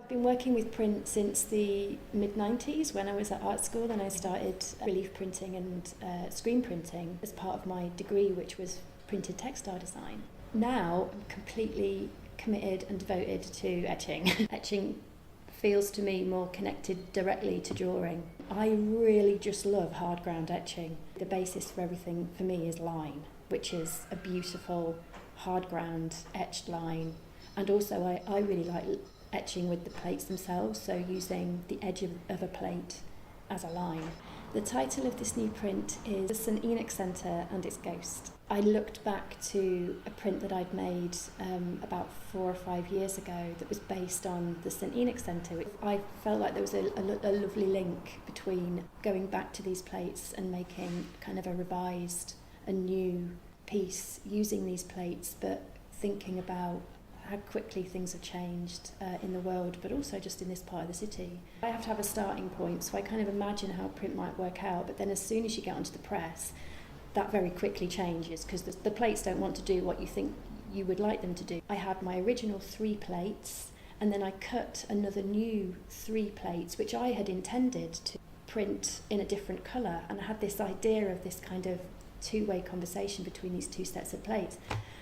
I've been working with print since the mid-90s when I was at art school, and I started relief printing and screen printing as part of my degree, which was printed textile design. Now I'm completely committed and devoted to etching. Etching feels to me more connected directly to drawing. I really just love hard ground etching. The basis for everything for me is line, which is a beautiful hard ground etched line. And also I really like etching with the plates themselves, so using the edge of a plate as a line. The title of this new print is The St Enoch Centre and Its Ghost. I looked back to a print that I'd made about 4 or 5 years ago that was based on the St Enoch Centre. I felt like there was a lovely link between going back to these plates and making kind of a revised, a new piece using these plates, but thinking about how quickly things have changed in the world, but also just in this part of the city. I have to have a starting point, so I kind of imagine how print might work out, but then as soon as you get onto the press, that very quickly changes because the plates don't want to do what you think you would like them to do. I had my original 3 plates, and then I cut another new 3 plates, which I had intended to print in a different colour, and I had this idea of this kind of two-way conversation between these 2 sets of plates.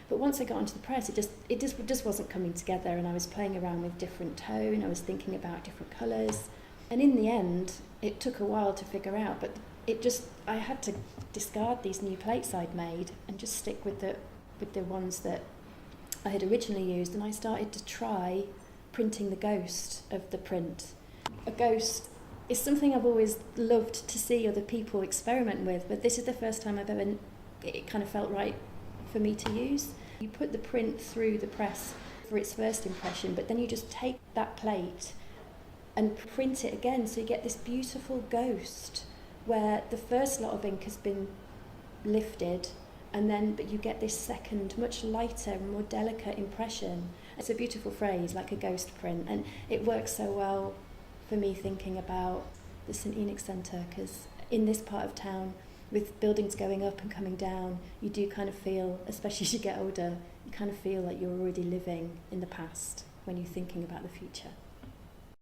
But once I got onto the press, it just wasn't coming together, and I was playing around with different tone, I was thinking about different colours, and in the end, it took a while to figure out, but I had to discard these new plates I'd made and just stick with the ones that I had originally used, and I started to try printing the ghost of the print. A ghost is something I've always loved to see other people experiment with, but this is the first time it kind of felt right for me to use. You put the print through the press for its first impression, but then you just take that plate and print it again, so you get this beautiful ghost where the first lot of ink has been lifted, but you get this second, much lighter and more delicate impression. It's a beautiful phrase, like a ghost print, and it works so well for me thinking about the St Enoch Centre, because in this part of town, with buildings going up and coming down, you do kind of feel, especially as you get older, you kind of feel like you're already living in the past when you're thinking about the future.